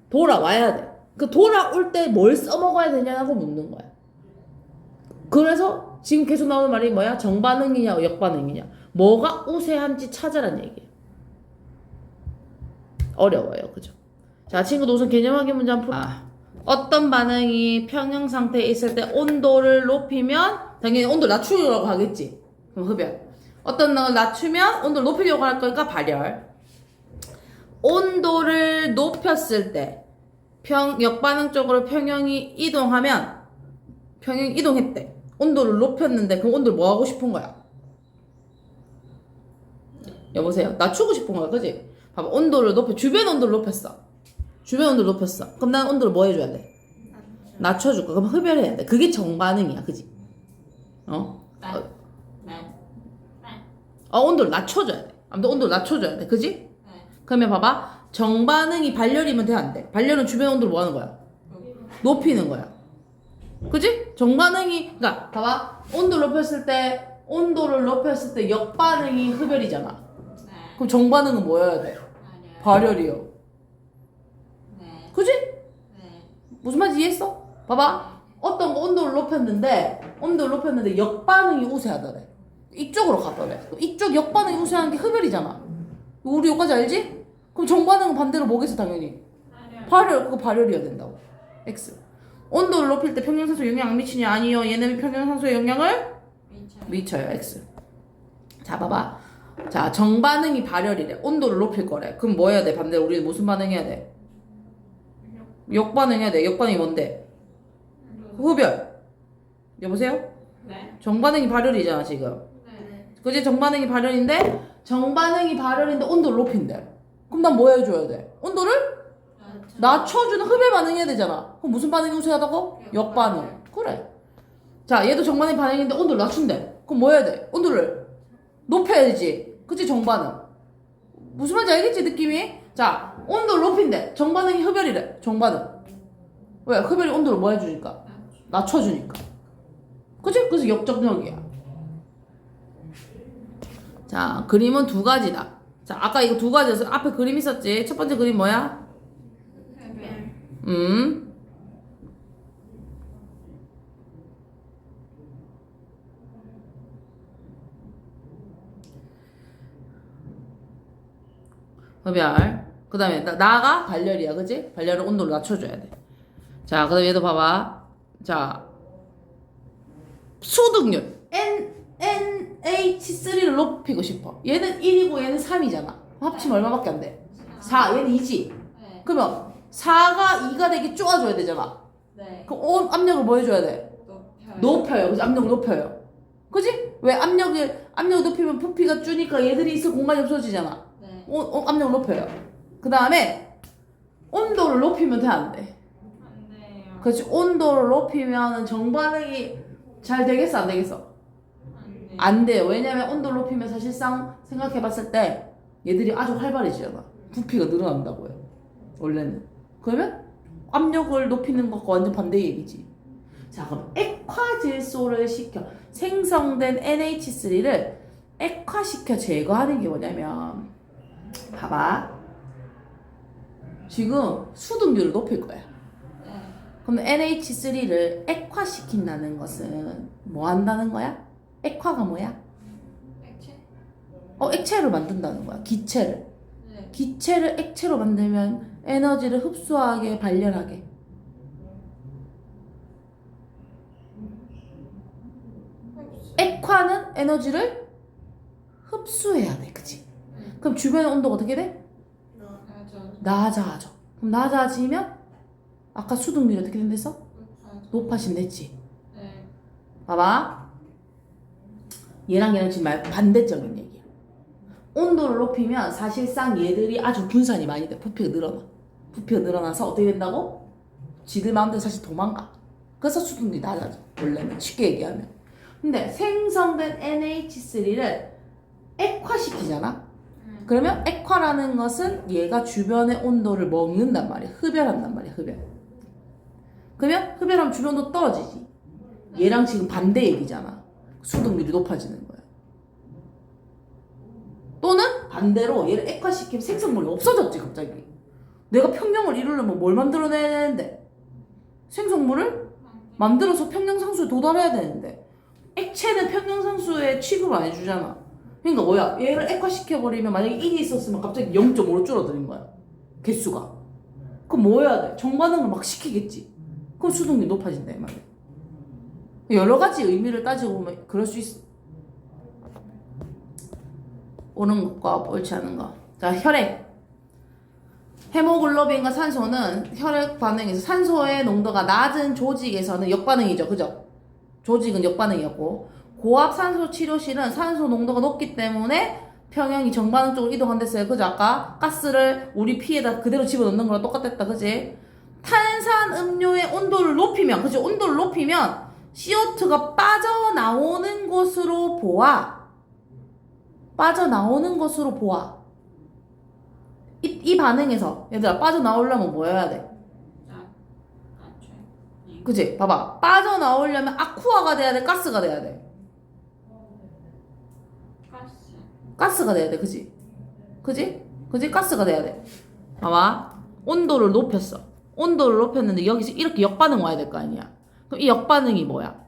돌아와야 돼. 그 돌아올 때 뭘 써먹어야 되냐고 묻는 거야. 그래서 지금 계속 나오는 말이 뭐야? 정반응이냐 역반응이냐. 뭐가 우세한지 찾으란 얘기야. 어려워요. 그죠? 자, 친구도 우선 개념 확인 문제 한번 어떤 반응이 평형 상태에 있을 때 온도를 높이면 당연히 온도를 낮추려고 하겠지. 그럼 흡열. 어떤 걸 낮추면 온도를 높이려고 할 거니까 발열. 온도를 높였을 때 역반응 쪽으로 평형이 이동하면 평형이 이동했대. 온도를 높였는데 그럼 온도를 뭐 하고 싶은 거야? 여보세요? 낮추고 싶은 거야. 그지? 봐봐. 온도를 주변 온도를 높였어. 주변 온도를 높였어. 그럼 난 온도를 뭐 해줘야 돼? 낮춰줄 거야. 그럼 흡열해야 돼. 그게 정반응이야. 그지? 온도를 낮춰줘야 돼. 아무튼 온도를 낮춰줘야 돼. 그지? 그러면 봐봐. 정반응이 발열이면 돼, 안 돼? 발열은 주변 온도를 뭐 하는 거야? 높이는 거야. 그지? 정반응이, 그러니까 봐봐. 온도를 높였을 때 역반응이 흡열이잖아. 그럼 정반응은 뭐 해야 돼? 발열이요. 그지? 무슨 말인지 이해했어? 봐봐. 어떤 거 온도를 높였는데 역반응이 우세하더래. 이쪽으로 가더래. 이쪽 역반응이 우세한 게 흡열이잖아. 우리 여기까지 알지? 그럼 정반응은 반대로 뭐겠어 당연히? 발열. 그거 발열이어야 된다고. X. 온도를 높일 때 평형산소에 영향 안 미치냐? 아니요. 얘는 평형산소에 영향을 미쳐요. X. 자 봐봐. 자 정반응이 발열이래. 온도를 높일 거래. 그럼 뭐 해야 돼? 반대로 우리는 무슨 반응 해야 돼? 역반응 해야 돼. 역반응이 뭔데? 흡열. 여보세요? 네. 정반응이 발열이잖아 지금. 네. 그지? 정반응이 발열인데 온도를 높인대. 그럼 난 뭐 해줘야 돼? 온도를 낮춰주는 흡열 반응해야 되잖아. 그럼 무슨 반응이 우세하다고? 역반응. 그래. 자 얘도 정반응 반응인데 온도를 낮춘대. 그럼 뭐 해야 돼? 온도를 높여야 되지. 그치? 정반응. 무슨 말인지 알겠지? 느낌이? 자 온도를 높인대. 정반응이 흡열이래. 정반응. 왜? 흡열이 온도를 뭐 해주니까? 낮춰주니까. 그치? 그래서 역정력이야. 자 그림은 두 가지다. 자 아까 이거 두 가지였어. 앞에 그림 있었지? 첫 번째 그림 뭐야? 흡열. 그 다음에 나가 발열이야. 그치? 발열은 온도를 낮춰줘야 돼. 자 그 다음에 얘도 봐봐. 자 수득률 NH3를 높이고 싶어. 얘는 1이고 얘는 3이잖아. 합치면 얼마밖에 안 돼? 4. 얘는 2지. 네. 그러면 4가 2가 되게 쪼아줘야 되잖아. 네. 그럼 압력을 뭐 해줘야 돼? 높여요. 그치? 압력을 높여요. 그치? 왜 압력을 높이면 부피가 줄니까 얘들이 있을 공간이 없어지잖아. 네. 압력을 높여요. 그 다음에 온도를 높이면 돼, 안 돼? 안 돼요. 그렇지. 온도를 높이면 정반응이 잘 되겠어, 안 되겠어? 안 돼요. 안 돼요. 왜냐면 온도를 높이면 사실상 생각해봤을 때 얘들이 아주 활발해지잖아. 부피가 늘어난다고요. 원래는. 그러면 압력을 높이는 것과 완전 반대 얘기지. 자 그럼 액화질소를 시켜 생성된 NH3를 액화시켜 제거하는 게 뭐냐면 봐봐. 지금 수등률을 높일 거야. 네. 그럼 NH3를 액화시킨다는 것은 뭐 한다는 거야? 액화가 뭐야? 액체? 액체를 만든다는 거야. 기체를. 네. 기체를 액체로 만들면 에너지를 흡수하게 발열하게. 액화는 에너지를 흡수해야 돼. 그치? 그럼 주변의 온도가 어떻게 돼? 맞아. 낮아져. 그럼 낮아지면 아까 수등률이 어떻게 된댔어? 높아진댔지. 네. 봐봐. 얘랑 지금 반대적인 얘기야. 온도를 높이면 사실상 얘들이 아주 분산이 많이 돼. 부피가 늘어나. 부피가 늘어나서 어떻게 된다고? 지들 마음대로 사실 도망가. 그래서 수dun율이 낮아져. 원래는 쉽게 얘기하면. 근데 생성된 NH3를 액화시키잖아. 그러면 액화라는 것은 얘가 주변의 온도를 먹는단 말이야. 흡열한단 말이야. 흡열. 그러면 흡열하면 주변 온도 떨어지지. 얘랑 지금 반대 얘기잖아. 수등률이 높아지는 거야. 또는 반대로 얘를 액화시키면 생성물이 없어졌지 갑자기. 내가 평형을 이루려면 뭘 만들어내야 되는데? 생성물을 만들어서 평형상수에 도달해야 되는데 액체는 평형상수에 취급을 안 해주잖아. 그러니까 뭐야? 얘를 액화시켜버리면 만약에 1이 있었으면 갑자기 0.5로 줄어드는 거야. 개수가. 그럼 뭐 해야 돼? 정반응을 막 시키겠지. 그럼 수동률이 높아진다 이 말이야. 여러 가지 의미를 따지고 보면 그럴 수 있어. 옳은 것과 옳지 않은 것. 자, 혈액. 헤모글로빈과 산소는 혈액 반응에서 산소의 농도가 낮은 조직에서는 역반응이죠. 그죠? 조직은 역반응이었고 고압 산소 치료실은 산소 농도가 높기 때문에 평형이 정반응 쪽으로 이동한댔어요. 그죠? 아까 가스를 우리 피에다 그대로 집어넣는 거랑 똑같았다. 그지? 탄산 음료의 온도를 높이면, 그지? 온도를 높이면 CO2가 빠져나오는 것으로 보아. 빠져나오는 것으로 보아. 이 반응에서 얘들아 빠져나오려면 뭐 해야 돼? 그치? 봐봐. 빠져나오려면 아쿠아가 돼야 돼? 가스가 돼야 돼? 가스가 돼야 돼. 그치? 그치? 그치? 가스가 돼야 돼. 봐봐. 온도를 높였어. 온도를 높였는데 여기서 이렇게 역반응 와야 될 거 아니야. 그럼 이 역반응이 뭐야?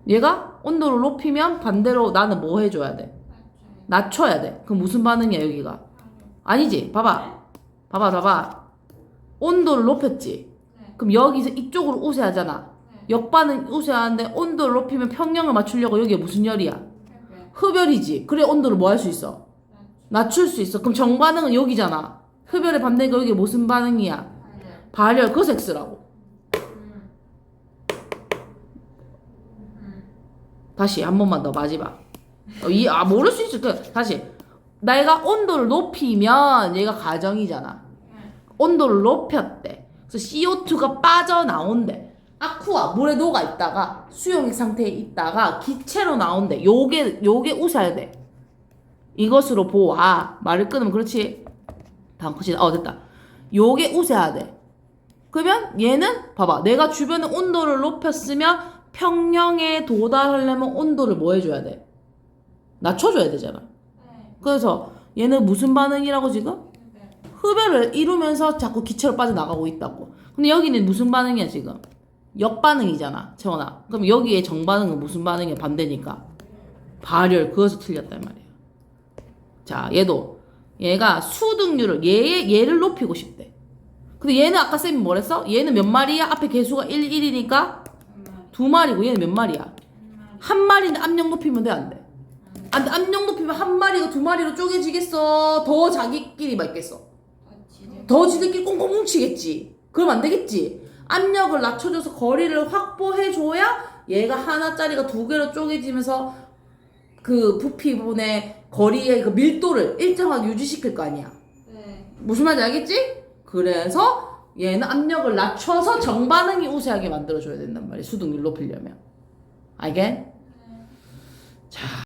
얘가 온도를 높이면 반대로 나는 뭐 해줘야 돼? 낮춰야 돼. 그럼 무슨 반응이야 여기가? 아니지. 봐봐. 봐봐. 온도를 높였지. 그럼 여기서 이쪽으로 우세하잖아. 역반응 우세하는데 온도를 높이면 평형을 맞추려고 여기에 무슨 열이야? 흡열이지. 그래 온도를 뭐 할 수 있어? 낮출 수 있어. 그럼 정반응은 여기잖아. 흡열의 반대가 여기 무슨 반응이야? 발열. 그것을 X라고. 다시 한 번만 더 마지막. 모를 수 있을 거야. 다시. 내가 온도를 높이면 얘가 가정이잖아. 온도를 높였대. 그래서 CO2가 빠져나온대. 아쿠아 물에 녹아 있다가 수용액 상태에 있다가 기체로 나온대. 요게 우세야 돼. 이것으로 보아. 말을 끊으면 그렇지. 다음 컷이 됐다. 요게 우세야 돼. 그러면 얘는 봐봐. 내가 주변의 온도를 높였으면 평형에 도달하려면 온도를 뭐 해줘야 돼? 낮춰줘야 되잖아. 그래서 얘는 무슨 반응이라고 지금? 흡열을 이루면서 자꾸 기체로 빠져나가고 있다고. 근데 여기는 무슨 반응이야 지금? 역반응이잖아 채원아. 그럼 여기에 정반응은 무슨 반응이야? 반대니까 발열. 그것을 틀렸단 말이야. 자 얘가 수등률을 얘를 높이고 싶대. 근데 얘는 아까 쌤이 뭐랬어? 얘는 몇 마리야? 앞에 개수가 1이니까 2마리고 얘는 몇 마리야? 한 마리인데 압력 높이면 돼? 안 돼? 안 돼. 압력 높이면 한 마리가 2마리로 쪼개지겠어? 더 자기끼리 맞겠어? 더 지들끼리 꽁꽁 뭉치겠지? 그럼 안 되겠지? 압력을 낮춰줘서 거리를 확보해줘야 얘가 하나짜리가 2개로 쪼개지면서 그 부피분의 거리의 그 밀도를 일정하게 유지시킬 거 아니야? 무슨 말인지 알겠지? 그래서 얘는 압력을 낮춰서 정반응이 우세하게 만들어줘야 된단 말이야. 수등률 높이려면. 알겠? 자.